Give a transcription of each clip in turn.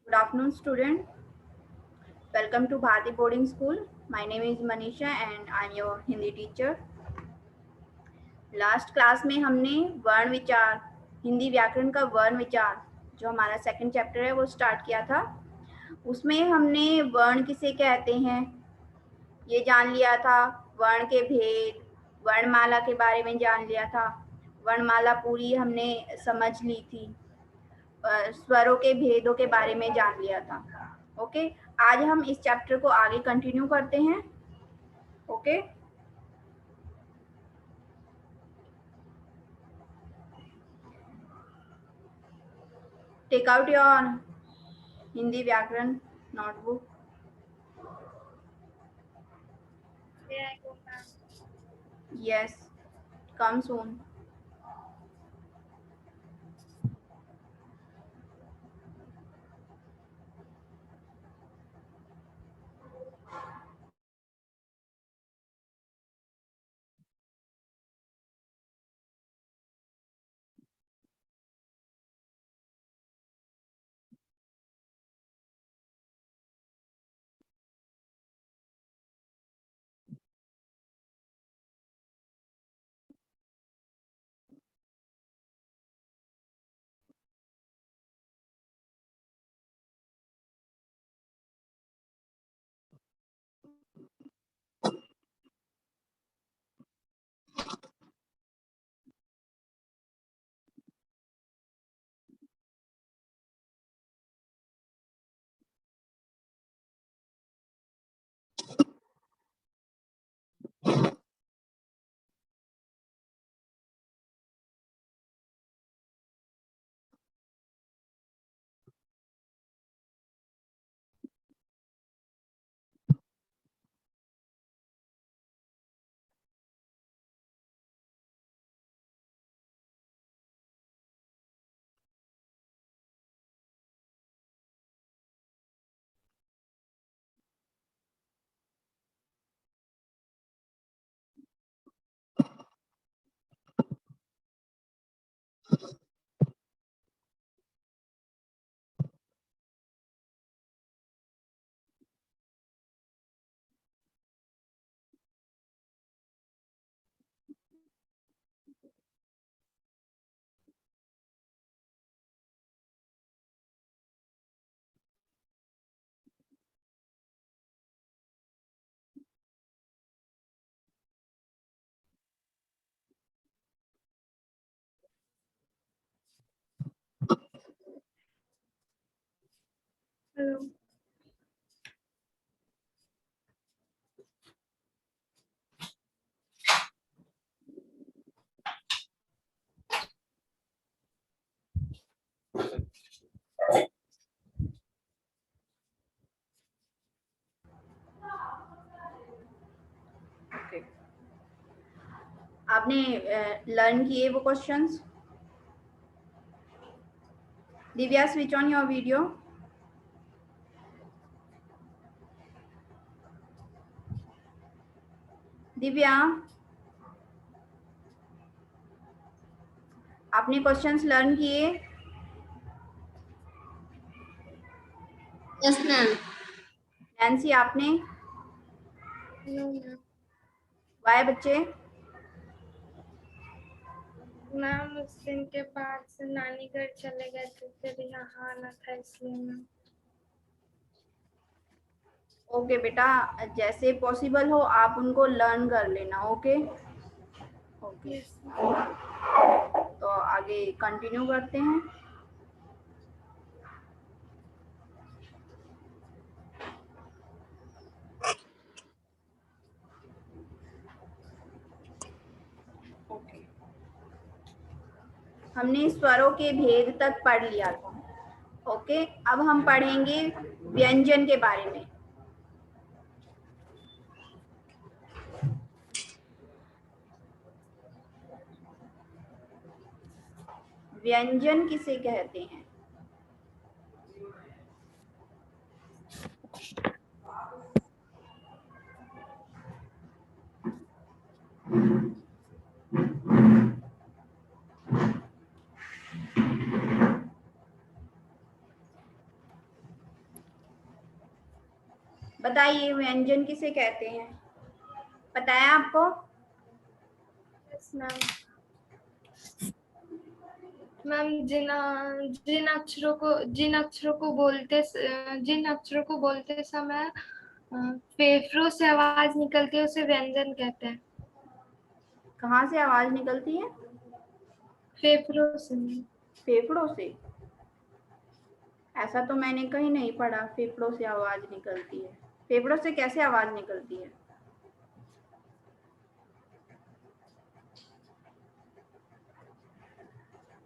Good afternoon, student. Welcome to Bharati Boarding School. My name is Manisha and I am your Hindi teacher. Last class में हमने वर्ण विचार, हिंदी व्याकरण का वर्ण विचार, जो हमारा सेकंड चैप्टर है, वो स्टार्ट किया था। उसमें हमने वर्ण किसे कहते हैं ये जान लिया था, वर्ण के भेद, वर्णमाला के बारे में जान लिया था। वर्णमाला पूरी हमने समझ ली थी। स्वरों के भेदों के बारे में जान लिया था। ओके, आज हम इस चैप्टर को आगे कंटिन्यू करते हैं। Okay, take out your Hindi व्याकरण notebook. Yes, come soon. Hello, okay, आपने लर्न किए वो questions? Divya, switch on your video. Divya, आपने क्वेश्चंस लर्न किए? Yes ma'am. नैन्सी, आपने? No ma'am. वाई बच्चे? मैम उस दिन के बाद से नानी घर चले गए थे, फिर यहाँ आना था इसलिए मैम। ओके बेटा, जैसे पॉसिबल हो आप उनको लर्न कर लेना। ओके ओके, यस तो आगे कंटिन्यू करते हैं। ओके, हमने स्वरों के भेद तक पढ़ लिया था। ओके, अब हम पढ़ेंगे व्यंजन के बारे में। व्यंजन किसे कहते हैं? बताइए व्यंजन किसे कहते हैं, पता है आपको? Yes ma'am. मैम जिन अक्षरों को बोलते समय फेफड़ों से आवाज निकलती है उसे व्यंजन कहते हैं। कहाँ से आवाज निकलती है? फेफड़ों से। फेफड़ों से? ऐसा तो मैंने कहीं नहीं पढ़ा, फेफड़ों से आवाज निकलती है। फेफड़ों से कैसे आवाज निकलती है?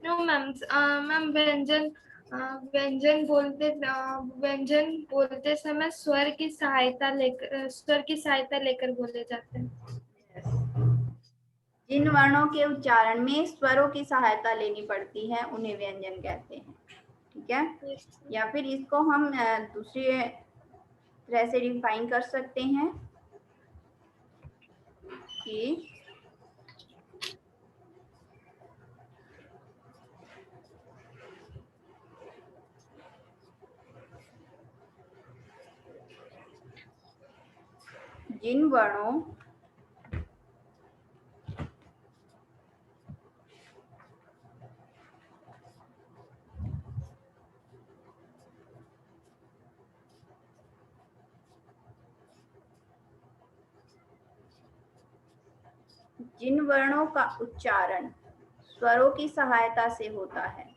No ma'am. मैम व्यंजन बोलते समय स्वर की सहायता लेकर बोले जाते हैं। जिन वर्णों के उच्चारण में स्वरों की सहायता लेनी पड़ती है उन्हें व्यंजन कहते हैं, ठीक है। या फिर इसको हम दूसरे तरह से डिफाइन कर सकते हैं कि जिन वर्णों जिन वर्णों का उच्चारण स्वरों की सहायता से होता है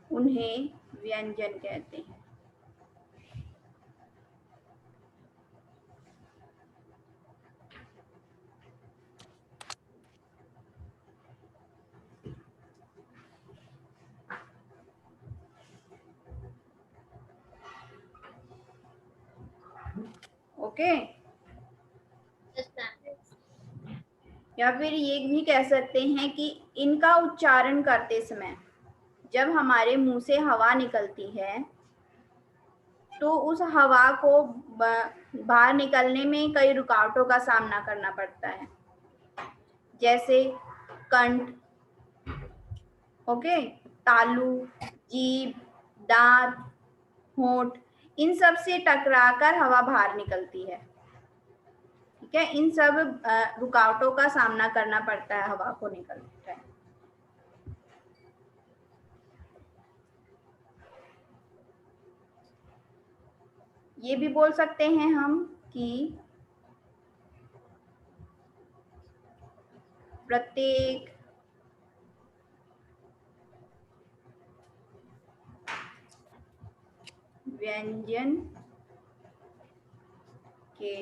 उन्हें व्यंजन कहते हैं। ओके। या फिर ये भी कह सकते हैं कि इनका उच्चारण करते समय जब हमारे मुंह से हवा निकलती है तो उस हवा को बाहर निकलने में कई रुकावटों का सामना करना पड़ता है, जैसे कंठ, ओके, तालू, जीभ, दांत, होंठ, इन सब से टकराकर हवा बाहर निकलती है, ठीक है। इन सब रुकावटों का सामना करना पड़ता है हवा को निकलते टाइम। ये भी बोल सकते हैं हम कि प्रत्येक व्यंजन के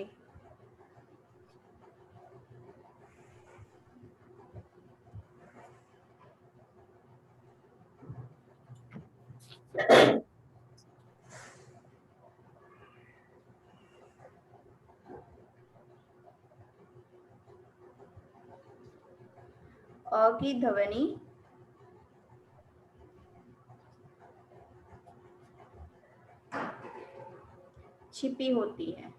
अ की ध्वनि छिपी होती है।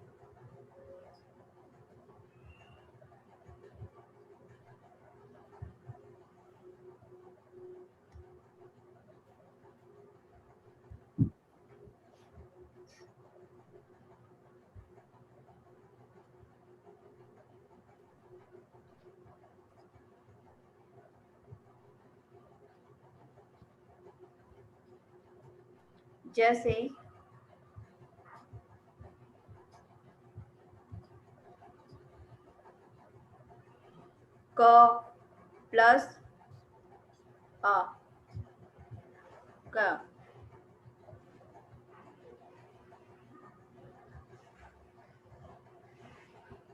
जैसे क प्लस अ, क,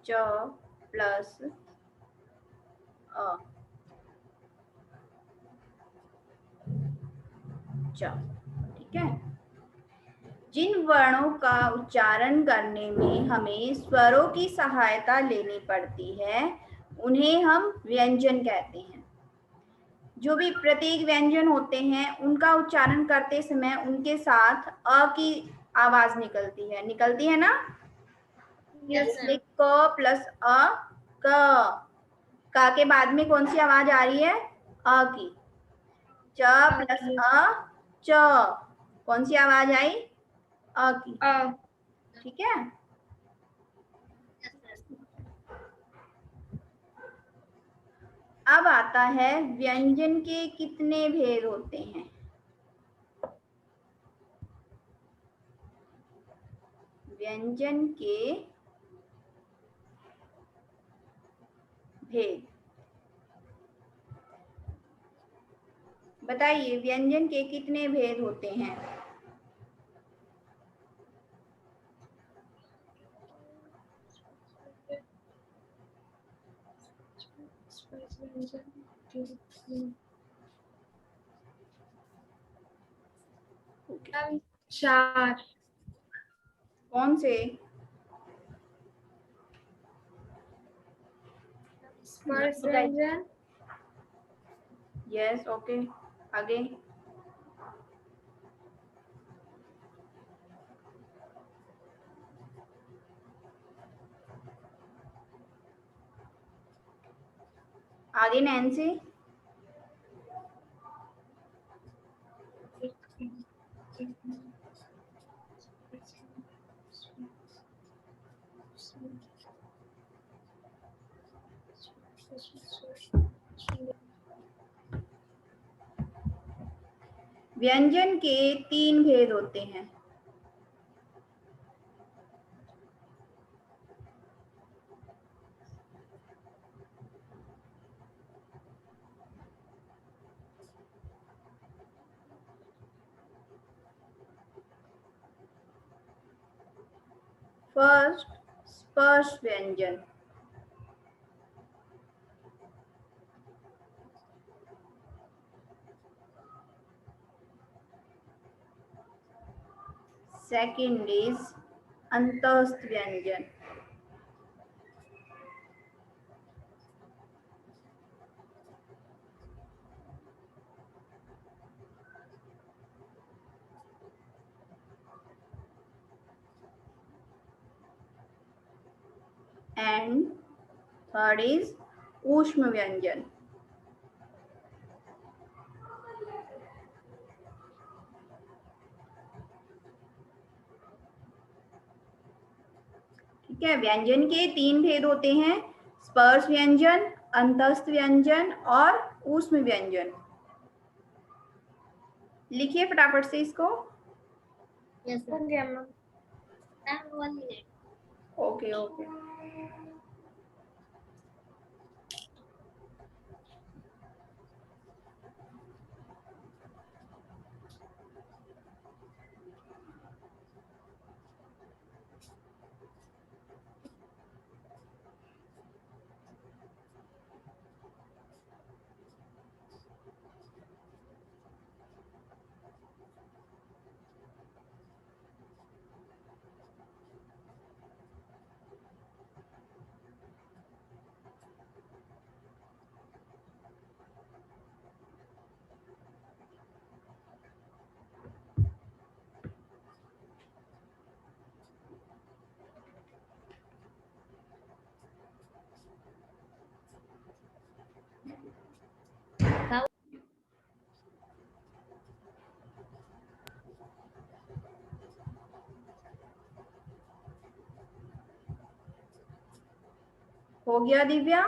च प्लस अ, च, ठीक है। जिन वर्णों का उच्चारण करने में हमें स्वरों की सहायता लेनी पड़ती है उन्हें हम व्यंजन कहते हैं। जो भी प्रत्येक व्यंजन होते हैं उनका उच्चारण करते समय उनके साथ अ की आवाज निकलती है ना। Yes, जैसे ma'am. क प्लस अ, क के बाद में कौन सी आवाज आ रही है? अ की। च प्लस अ, च, कौन सी आवाज आई? अ की। ठीक है। अब आता है व्यंजन के कितने भेद होते हैं। व्यंजन के भेद बताइए, व्यंजन के कितने भेद होते हैं? मैम 4। कौन से? स्पर्श व्यंजन, यस, ओके, आगे। आगे नैन्सी। व्यंजन के 3 भेद होते हैं। फर्स्ट, स्पर्श व्यंजन। सेकंड इज अंतस्थ व्यंजन। एंड थर्ड इज ऊष्म व्यंजन। ठीक है, व्यंजन के 3 भेद होते हैं, स्पर्श व्यंजन, अंतस्थ व्यंजन और ऊष्म व्यंजन। लिखिए फटाफट से इसको। यस हो गया मैम। 1 मिनट। Okay okay. हो गया Divya?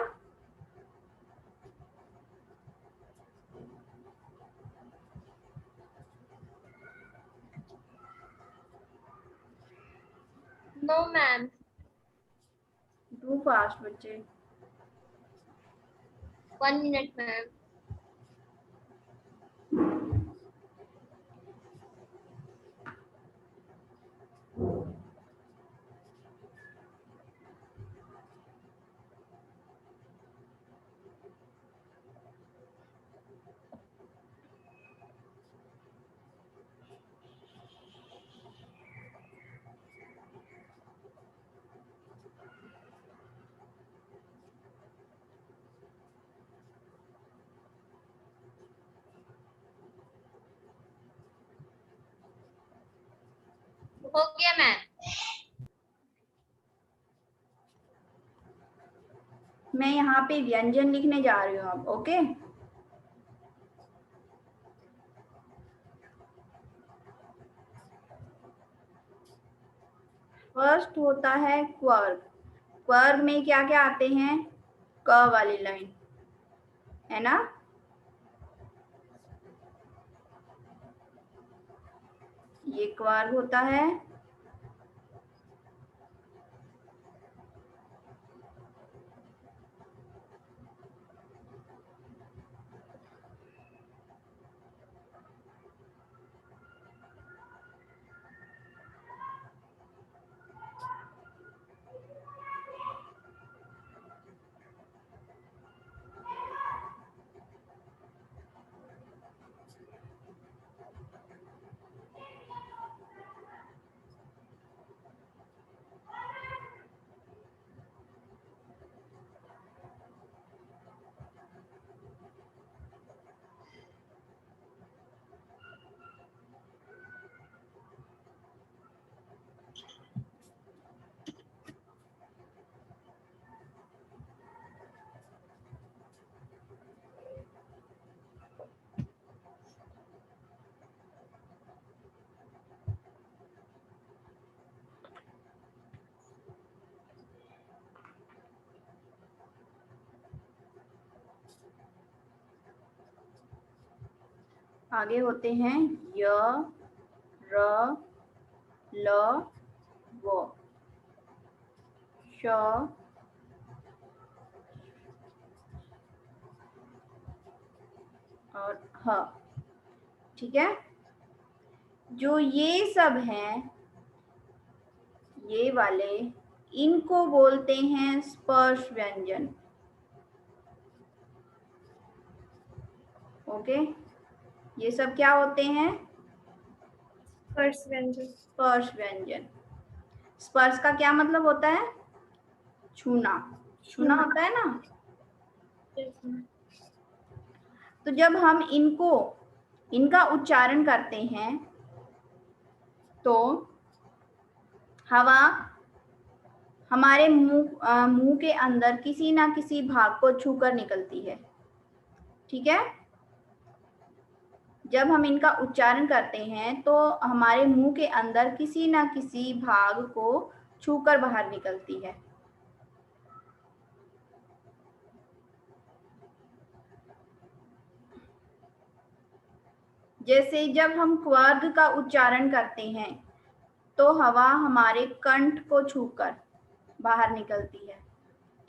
No ma'am. Do fast बच्चे। 1 मिनट मैम। हो गया मैम। मैं यहाँ पे व्यंजन लिखने जा रही हूँ अब। ओके, फर्स्ट होता है क्वर्ग। क्वर्ग में क्या क्या आते हैं? क वाली लाइन, है ना? ये क्वर्ग होता है। आगे होते हैं य, र, ल, व, श, और ह। ठीक है, जो ये सब हैं, ये वाले, इनको बोलते हैं स्पर्श व्यंजन। ओके, ये सब क्या होते हैं? स्पर्श व्यंजन। स्पर्श व्यंजन। स्पर्श का क्या मतलब होता है? छूना, छूना होता है ना। तो जब हम इनका उच्चारण करते हैं तो हवा हमारे मुंह के अंदर किसी ना किसी भाग को छूकर निकलती है। ठीक है, जब हम इनका उच्चारण करते हैं तो हमारे मुंह के अंदर किसी ना किसी भाग को छूकर बाहर निकलती है। जैसे जब हम क्वर्ग का उच्चारण करते हैं तो हवा हमारे कंठ को छूकर बाहर निकलती है।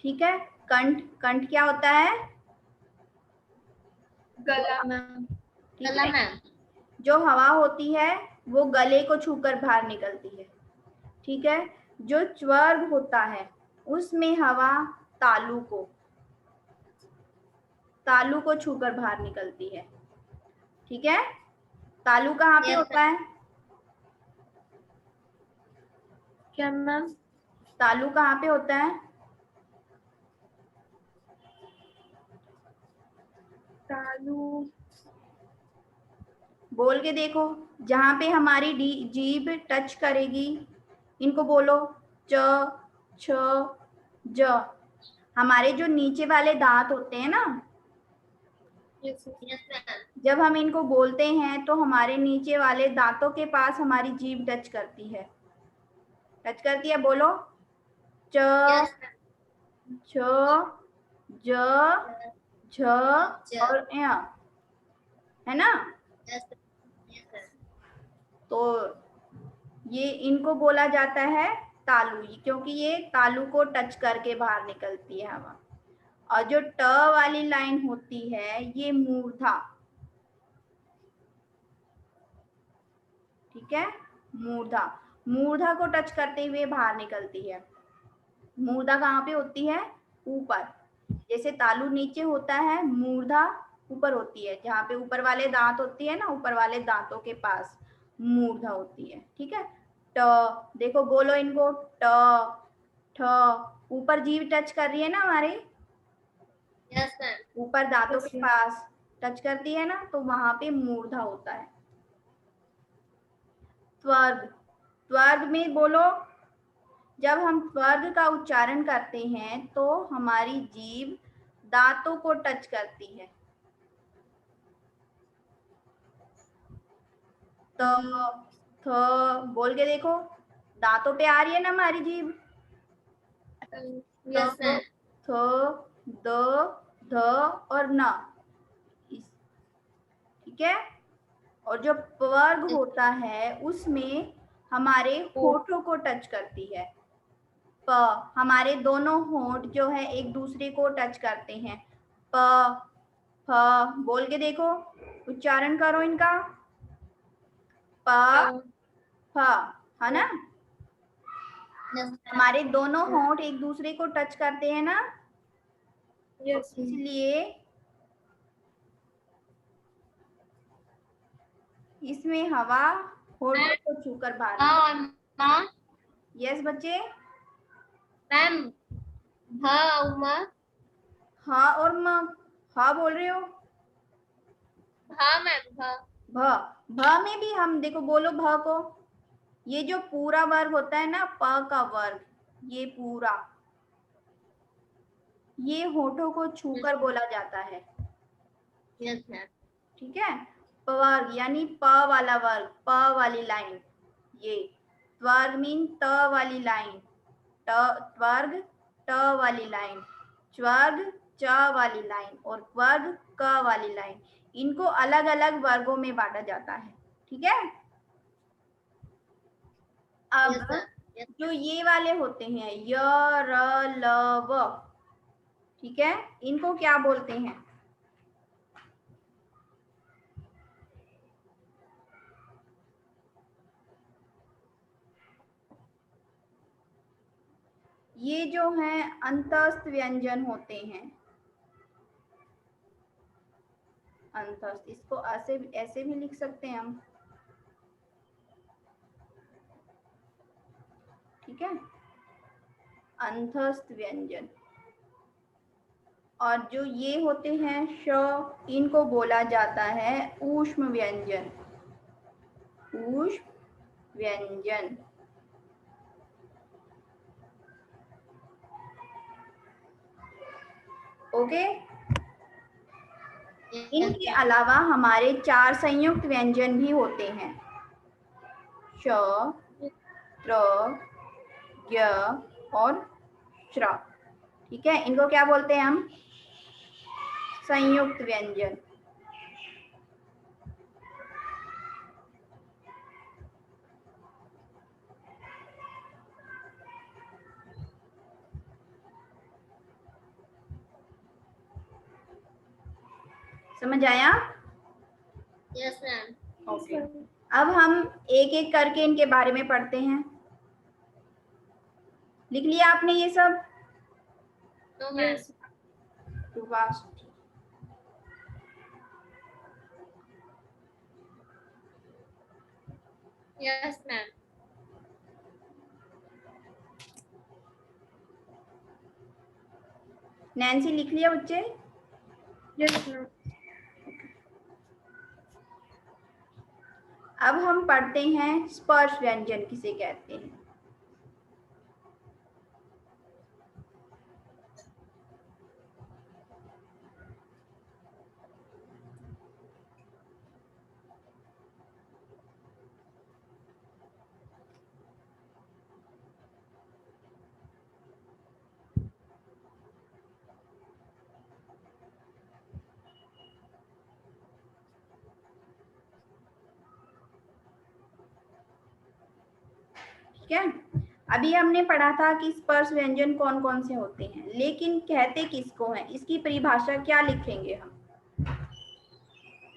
ठीक है, कंठ, कंठ क्या होता है? गला मैम। गला मैम। जो हवा होती है वो गले को छूकर बाहर निकलती है। ठीक है, जो स्वर्ग होता है उसमें हवा तालू को छूकर बाहर निकलती है। ठीक है, तालू कहाँ पे होता है? क्या मैम? तालू कहाँ पे होता है? तालू, बोल के देखो, जहां पे हमारी जीभ टच करेगी, इनको बोलो। च, छ, ज। हमारे जो नीचे वाले दांत होते हैं ना, जब हम इनको बोलते हैं तो हमारे नीचे वाले दांतों के पास हमारी जीभ टच करती है। टच करती है, बोलो। च, छ, ज, झ और य, है ना? तो ये इनको बोला जाता है तालु, क्योंकि ये तालु को टच करके बाहर निकलती है हवा। और जो ट वाली लाइन होती है ये मूर्धा। ठीक है, मूर्धा, मूर्धा को टच करते हुए बाहर निकलती है। मूर्धा कहाँ पे होती है? ऊपर। जैसे तालु नीचे होता है, मूर्धा ऊपर होती है, जहाँ पे ऊपर वाले दांत होती है ना, ऊपर वाले दांतों के पास मूर्धा होती है। ठीक है, ट, देखो बोलो इनको। ट, ठ, ऊपर जीभ टच कर रही है ना हमारे, ऊपर दांतों के पास टच करती है ना, तो वहां पे मूर्धा होता है। स्वर्ग, त्वर्ग में बोलो, जब हम त्वर्ग का उच्चारण करते हैं तो हमारी जीभ दांतों को टच करती है। तो थ बोल के देखो, दांतों पे आ रही है ना हमारी जीभ। Yes ma'am. थ, द, ध और न, ठीक है। और जो वर्ग होता है उसमें हमारे होठों को टच करती है। प, हमारे दोनों होंठ जो है एक दूसरे को टच करते हैं। प, फ, बोल के देखो, उच्चारण करो इनका। प, फ, है ना। हमारे दोनों होंठ एक दूसरे को टच करते हैं ना, यस इसलिए इसमें हवा होठों को छूकर बाहर। यस बच्चे। मैम हाँ और म, हाँ बोल रहे हो। हाँ मैम भ, भ में भी हम देखो, बोलो भ को। ये जो पूरा वर्ग होता है ना, प का वर्ग, ये पूरा, ये होठों को छूकर बोला जाता है। Yes ma'am. ठीक है। पवर्ग यानी प वाला वर्ग, प वाली लाइन। ये त्वर्ग मीन त वाली लाइन, त्वर्ग ट वाली लाइन, च्वर्ग च वाली लाइन और क्वर्ग क वाली लाइन। इनको अलग अलग वर्गों में बांटा जाता है। ठीक है। अब जो ये वाले होते हैं य, र, ल, व, ठीक है, इनको क्या बोलते हैं? ये जो हैं अंतस्थ व्यंजन होते हैं। अंतस्थ, इसको ऐसे ऐसे भी लिख सकते हैं हम। ठीक है, अंतस्थ व्यंजन। और जो ये होते हैं श, इनको बोला जाता है ऊष्म व्यंजन। ऊष्म व्यंजन। ओके। इनके अलावा हमारे 4 संयुक्त व्यंजन भी होते हैं, श, त्र, य और श्र। ठीक है, इनको क्या बोलते हैं हम? संयुक्त व्यंजन। समझ आया? Yes ma'am. ओके। अब हम एक एक करके इनके बारे में पढ़ते हैं। लिख लिया आपने ये सब? Yes. Too fast. Yes ma'am. Nancy लिख लिया बच्चे? Yes ma'am. अब हम पढ़ते हैं स्पर्श व्यंजन किसे कहते हैं। ठीक है, अभी हमने पढ़ा था कि स्पर्श व्यंजन कौन कौन से होते हैं, लेकिन कहते किसको हैं, इसकी परिभाषा क्या लिखेंगे हम?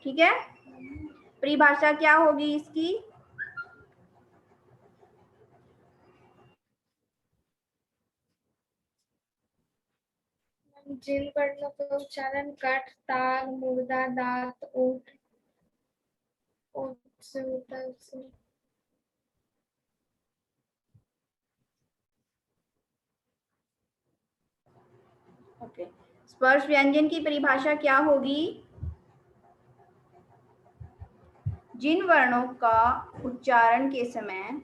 ठीक है, परिभाषा क्या होगी इसकी? जिन वर्णों का उच्चारण कट, ताल, मुर्दा, दांत, ओठ से होता है उससे। ओके, स्पर्श व्यंजन की परिभाषा क्या होगी? जिन वर्णों का उच्चारण के समय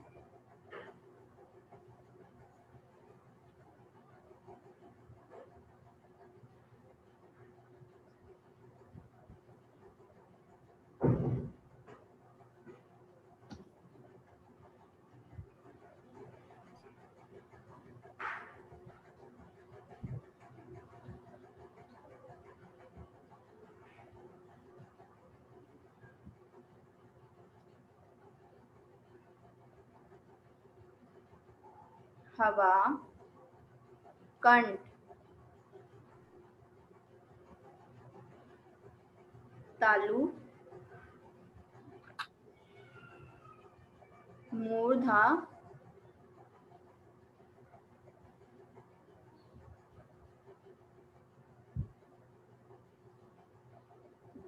हवा, कंठ, तालु, मूर्धा,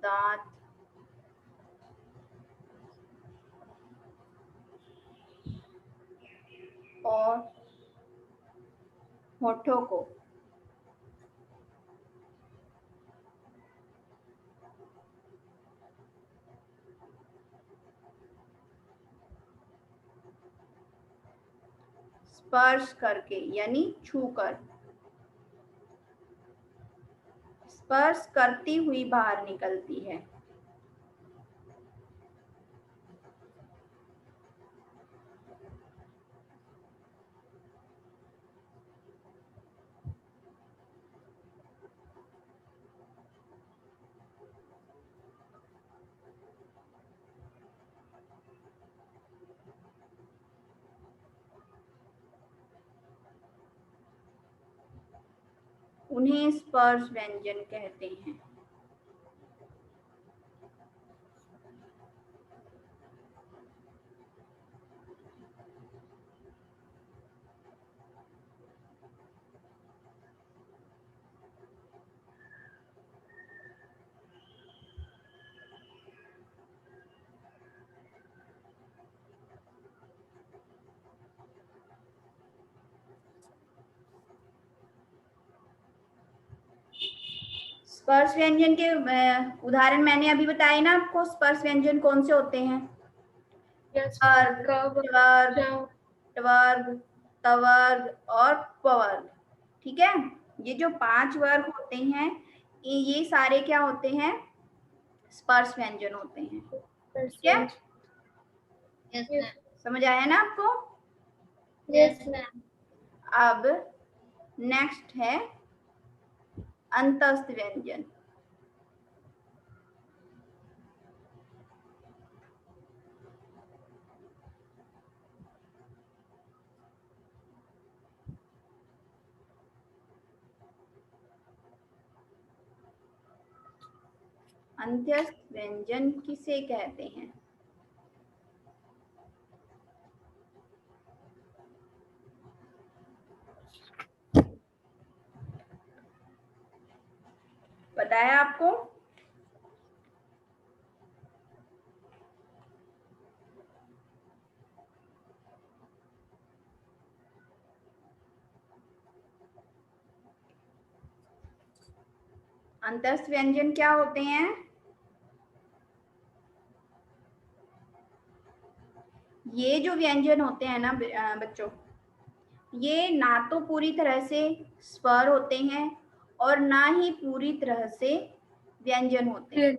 दांत, और होठों को स्पर्श करके यानी छूकर, स्पर्श करती हुई बाहर निकलती है। उन्हें स्पर्श व्यंजन कहते हैं। स्पर्श व्यंजन के उदाहरण मैंने अभी बताए ना आपको। स्पर्श व्यंजन कौन से होते हैं? वर्ग, टवर्ग, तवर्ग और पवर्ग। ठीक है, ये जो 5 वर्ग होते हैं ये सारे क्या होते हैं? स्पर्श व्यंजन होते हैं। ठीक है, समझ आया ना आपको? Yes ma'am. अब नेक्स्ट है अंतस्थ व्यंजन। अंत्यस्थ व्यंजन किसे कहते हैं? बताया आपको? अंतस्थ व्यंजन क्या होते हैं? ये जो व्यंजन होते हैं ना बच्चों, ये ना तो पूरी तरह से स्वर होते हैं और ना ही पूरी तरह से व्यंजन होते हैं।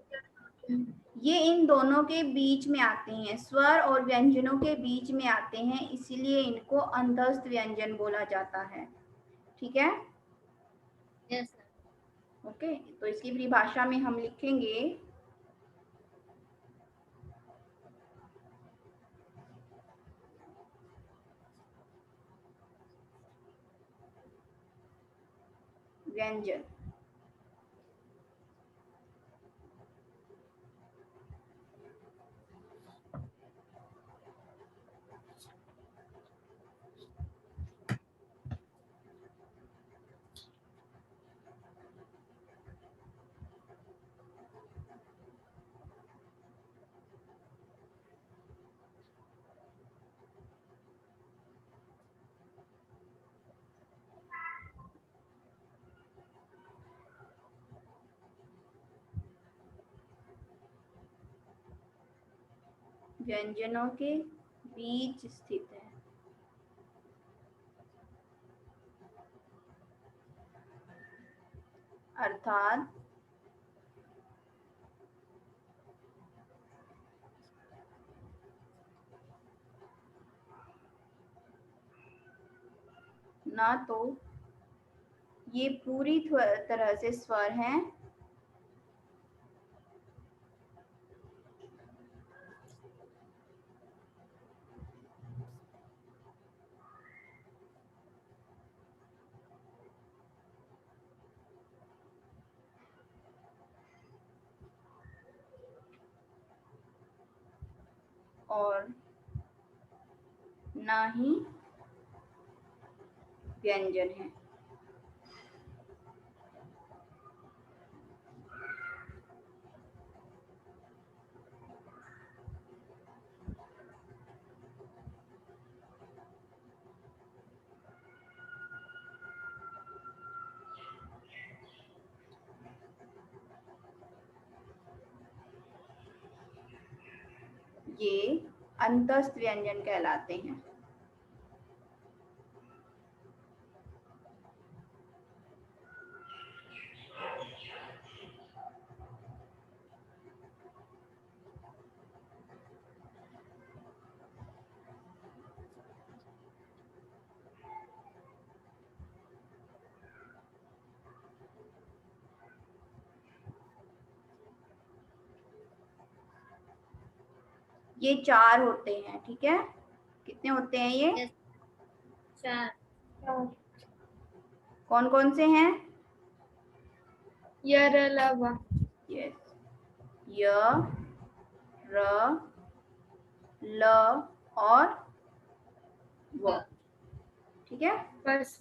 ये इन दोनों के बीच में आते हैं, स्वर और व्यंजनों के बीच में आते हैं, इसीलिए इनको अंतस्थ व्यंजन बोला जाता है। ठीक है? यस। ओके, तो इसकी परिभाषा में हम लिखेंगे व्यंजन। व्यंजनों के बीच स्थित है। अर्थात ना तो ये पूरी तरह से स्वर हैं और ना ही व्यंजन है। ये अंतस्थ व्यंजन कहलाते हैं। ये 4 होते हैं, ठीक है। कितने होते हैं ये? Yes. 4. कौन कौन से हैं? य र ल व। यस, य, र, ल और व, ठीक है। बस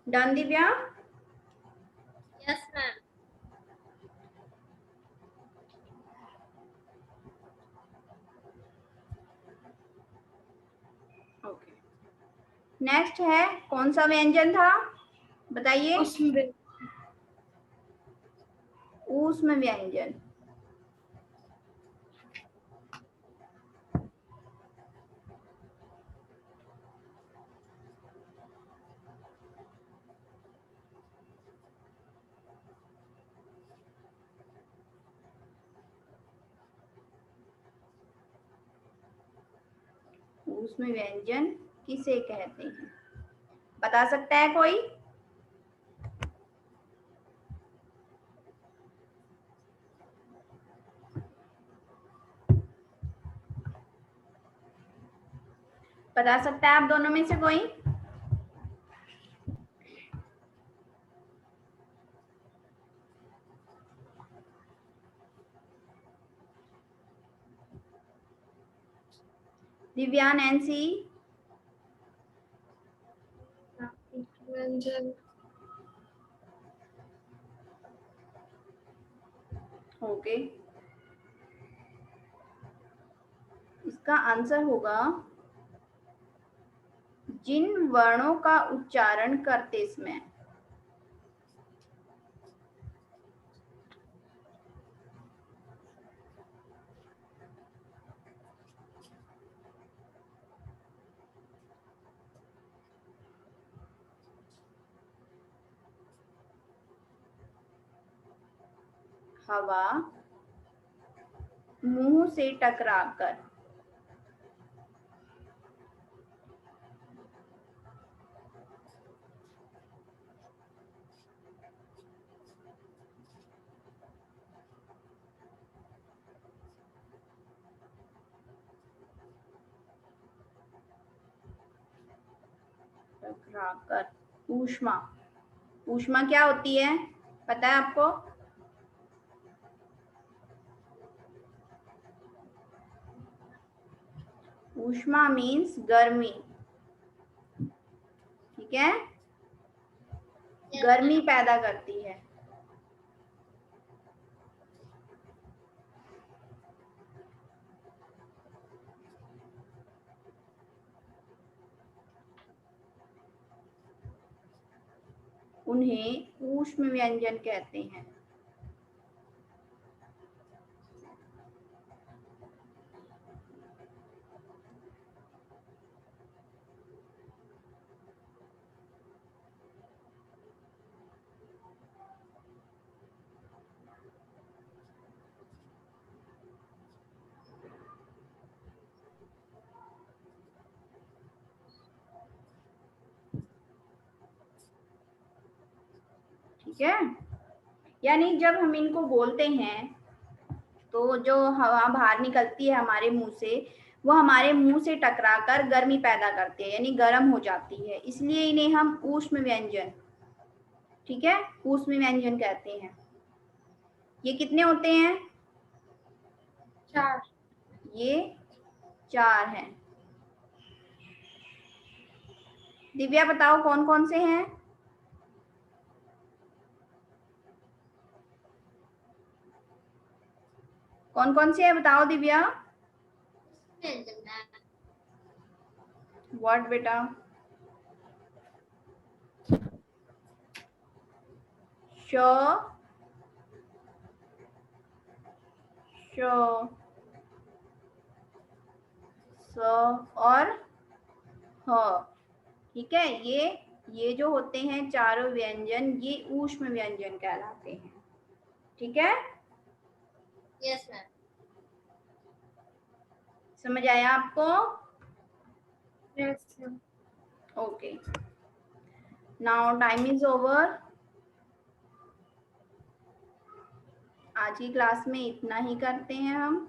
done Divya? Yes ma'am. Okay, next है, कौन सा व्यंजन था बताइए? ऊष्म व्यंजन। ऊष्म व्यंजन किसे कहते हैं, बता सकता है कोई? बता सकता है आप दोनों में से कोई? दिव्या, नैन्सी? व्यंजन। ओके, इसका आंसर होगा जिन वर्णों का उच्चारण करते समय हवा मुंह से टकराकर ऊष्मा ऊष्मा क्या होती है, पता है आपको? ऊष्मा मीन्स गर्मी, ठीक है, गर्मी पैदा करती है। उन्हें ऊष्म व्यंजन कहते हैं। ठीक है, यानी जब हम इनको बोलते हैं तो जो हवा बाहर निकलती है हमारे मुंह से, वो हमारे मुंह से टकराकर गर्मी पैदा करती है, यानी गर्म हो जाती है, इसलिए इन्हें हम ऊष्म व्यंजन, ठीक है, ऊष्म व्यंजन कहते हैं। ये कितने होते हैं? 4। ये 4 हैं। दिव्या बताओ कौन कौन से हैं? कौन कौन से हैं बताओ दिव्या। व्हाट बेटा? श, श, स और ह, ठीक है। ये जो होते हैं चारों व्यंजन, ये ऊष्म व्यंजन कहलाते हैं, ठीक है। Yes ma'am. समझ आया आपको? Yes ma'am. Okay, now time is over. आज की क्लास में इतना ही करते हैं हम।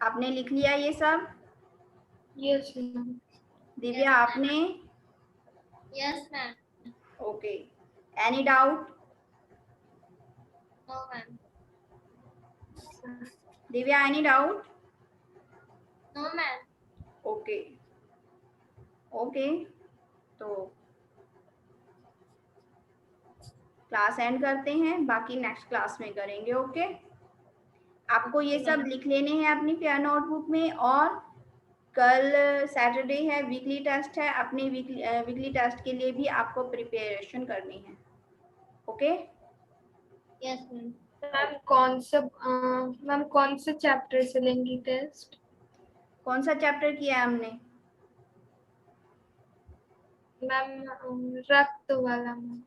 आपने लिख लिया ये सब? Yes ma'am. दिव्या आपने? Yes ma'am. Okay, any doubt? No ma'am. Divya any doubt? No ma'am. Okay, okay, तो क्लास एंड करते हैं, बाकी नेक्स्ट क्लास में करेंगे। ओके, आपको ये सब लिख लेने हैं अपनी फेयर नोटबुक में, और कल सैटरडे है, वीकली टेस्ट है, अपने वीकली टेस्ट के लिए भी आपको प्रिपरेशन करनी है। ओके? Yes ma'am. मैम कौन से चैप्टर से लेंगी टेस्ट? कौन सा चैप्टर किया है हमने? मैम रक्त वाला मैम।